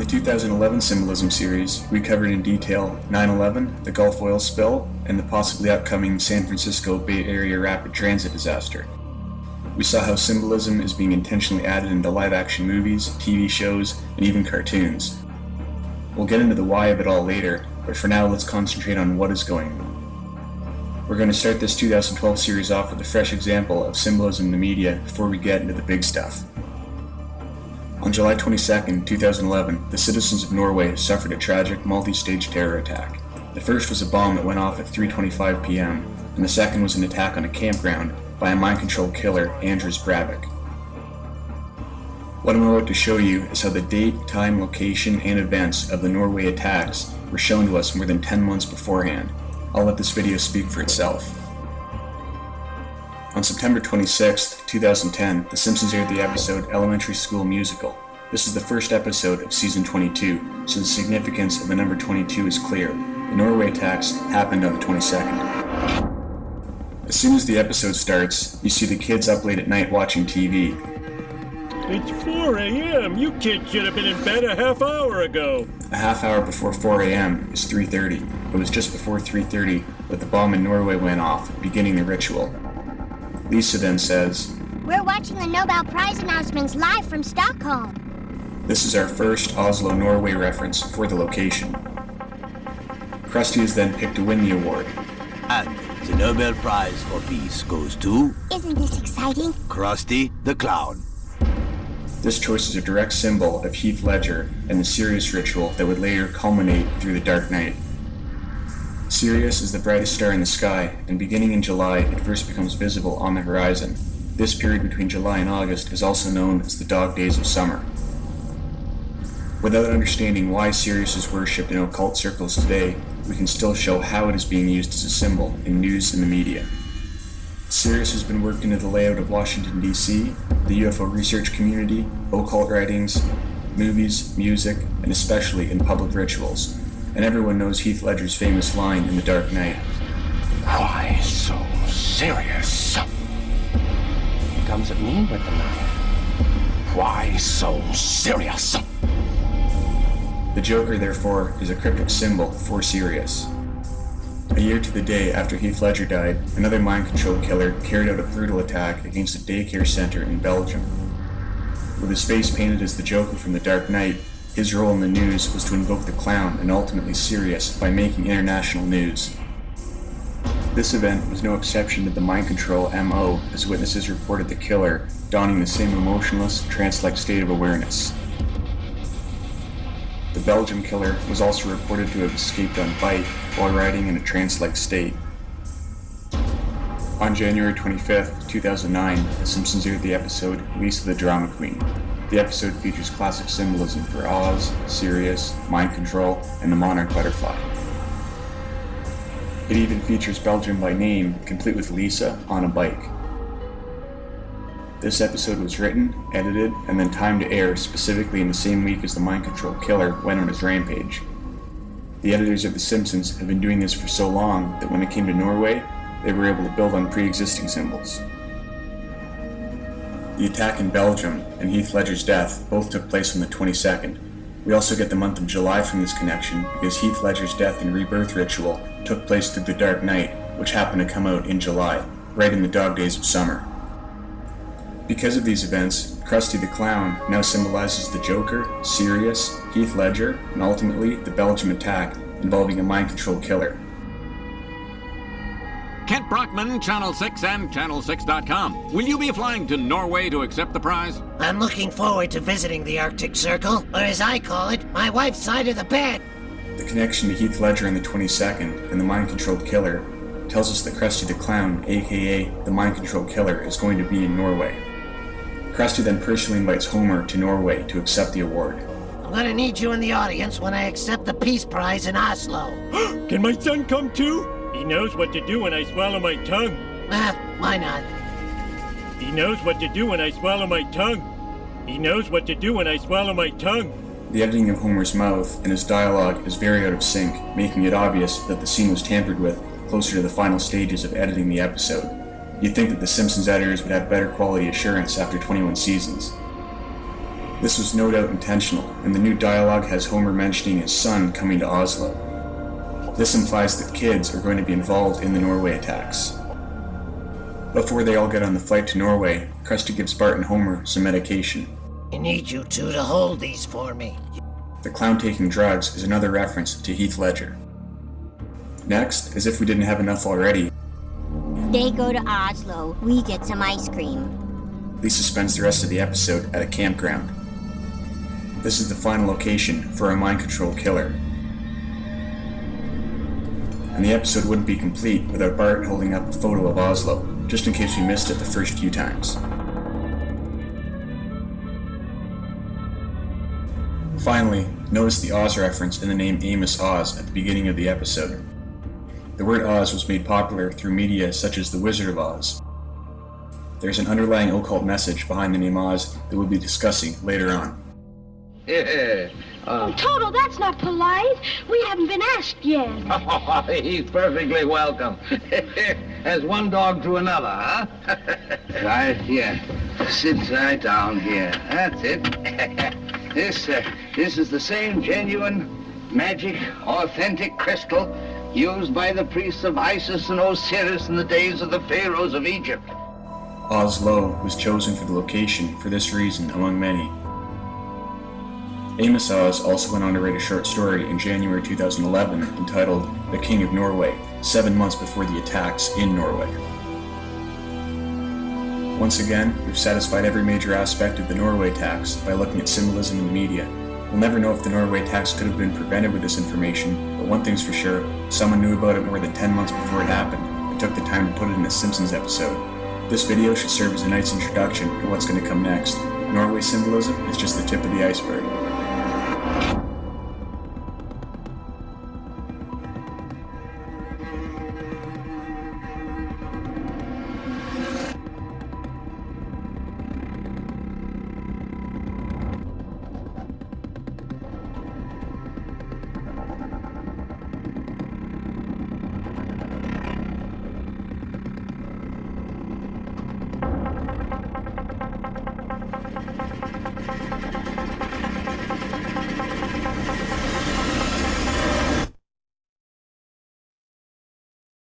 the 2011 Symbolism series, we covered in detail 9/11, the Gulf oil spill, and the possibly upcoming San Francisco Bay Area rapid transit disaster. We saw how symbolism is being intentionally added into live-action movies, TV shows, and even cartoons. We'll get into the why of it all later, but for now let's concentrate on what is going on. We're going to start this 2012 series off with a fresh example of symbolism in the media before we get into the big stuff. On July 22, 2011, the citizens of Norway suffered a tragic multi-stage terror attack. The first was a bomb that went off at 3:25 p.m., and the second was an attack on a campground by a mind-controlled killer, Anders Breivik. What I'm about to show you is how the date, time, location, and events of the Norway attacks were shown to us more than 10 months beforehand. I'll let this video speak for itself. On September 26, 2010, The Simpsons aired the episode Elementary School Musical. This is the first episode of season 22, so the significance of the number 22 is clear. The Norway attacks happened on the 22nd. As soon as the episode starts, you see the kids up late at night watching TV. It's 4 a.m. You kids should have been in bed a half hour ago. A half hour before 4 a.m. is 3:30. It was just before 3:30 that the bomb in Norway went off, beginning the ritual. Lisa then says, "We're watching the Nobel Prize announcements live from Stockholm." This is our first OZLO Norway reference for the location. Krusty is then picked to win the award. And the Nobel Prize for Peace goes to... Isn't this exciting? Krusty the Clown. This choice is a direct symbol of Heath Ledger and the Sirius ritual that would later culminate through the Dark Night. Sirius is the brightest star in the sky, and beginning in July, it first becomes visible on the horizon. This period between July and August is also known as the dog days of summer. Without understanding why Sirius is worshipped in occult circles today, we can still show how it is being used as a symbol in news and the media. Sirius has been worked into the layout of Washington, D.C., the UFO research community, occult writings, movies, music, and especially in public rituals. And everyone knows Heath Ledger's famous line in The Dark Knight. Why so serious? He comes at me with the knife. Why so serious? The Joker, therefore, is a cryptic symbol for Sirius. A year to the day after Heath Ledger died, another mind-controlled killer carried out a brutal attack against a daycare center in Belgium. With his face painted as the Joker from The Dark Knight, his role in the news was to invoke the clown and ultimately Sirius by making international news. This event was no exception to the mind control MO, as witnesses reported the killer donning the same emotionless, trance-like state of awareness. The Belgium killer was also reported to have escaped on bike while riding in a trance-like state. On January 25, 2009, The Simpsons aired the episode Lisa the Drama Queen. The episode features classic symbolism for Oz, Sirius, mind control, and the monarch butterfly. It even features Belgium by name, complete with Lisa on a bike. This episode was written, edited, and then timed to air specifically in the same week as the mind control killer went on his rampage. The editors of The Simpsons have been doing this for so long that when it came to Norway, they were able to build on pre-existing symbols. The attack in Belgium and Heath Ledger's death both took place on the 22nd. We also get the month of July from this connection because Heath Ledger's death and rebirth ritual took place through The Dark Knight, which happened to come out in July, right in the dog days of summer. Because of these events, Krusty the Clown now symbolizes the Joker, Sirius, Heath Ledger, and ultimately the Belgium attack involving a mind-controlled killer. Kent Brockman, Channel 6 and Channel6.com. Will you be flying to Norway to accept the prize? I'm looking forward to visiting the Arctic Circle, or as I call it, my wife's side of the bed. The connection to Heath Ledger on the 22nd and the mind-controlled killer tells us that Krusty the Clown, aka the mind-controlled killer, is going to be in Norway. Krusty then personally invites Homer to Norway to accept the award. I'm gonna need you in the audience when I accept the Peace Prize in Oslo. Can my son come too? He knows what to do when I swallow my tongue. Why not? He knows what to do when I swallow my tongue. He knows what to do when I swallow my tongue. The editing of Homer's mouth and his dialogue is very out of sync, making it obvious that the scene was tampered with closer to the final stages of editing the episode. You'd think that The Simpsons editors would have better quality assurance after 21 seasons. This was no doubt intentional, and the new dialogue has Homer mentioning his son coming to Oslo. This implies that kids are going to be involved in the Norway attacks. Before they all get on the flight to Norway, Krusty gives Bart and Homer some medication. I need you two to hold these for me. The clown taking drugs is another reference to Heath Ledger. Next, as if we didn't have enough already, They go to Oslo. We get some ice cream. Lisa spends the rest of the episode at a campground. This is the final location for a mind-controlled killer. And the episode wouldn't be complete without Bart holding up a photo of Oslo, just in case we missed it the first few times. Finally, notice the Oz reference in the name Amos Oz at the beginning of the episode. The word Oz was made popular through media such as The Wizard of Oz. There's an underlying occult message behind the name Oz that we'll be discussing later on. Oh, Toto, that's not polite. We haven't been asked yet. He's perfectly welcome. As one dog to another, huh? Right here. Sit right down here. That's it. This is the same genuine, magic, authentic crystal used by the priests of Isis and Osiris in the days of the pharaohs of Egypt. Oslo was chosen for the location for this reason, among many. Amos Oz also went on to write a short story in January 2011 entitled The King of Norway, 7 months before the attacks in Norway. Once again, we've satisfied every major aspect of the Norway attacks by looking at symbolism in the media. We'll never know if the Norway attacks could have been prevented with this information, but one thing's for sure, someone knew about it more than 10 months before it happened and took the time to put it in a Simpsons episode. This video should serve as a nice introduction to what's going to come next. Norway symbolism is just the tip of the iceberg.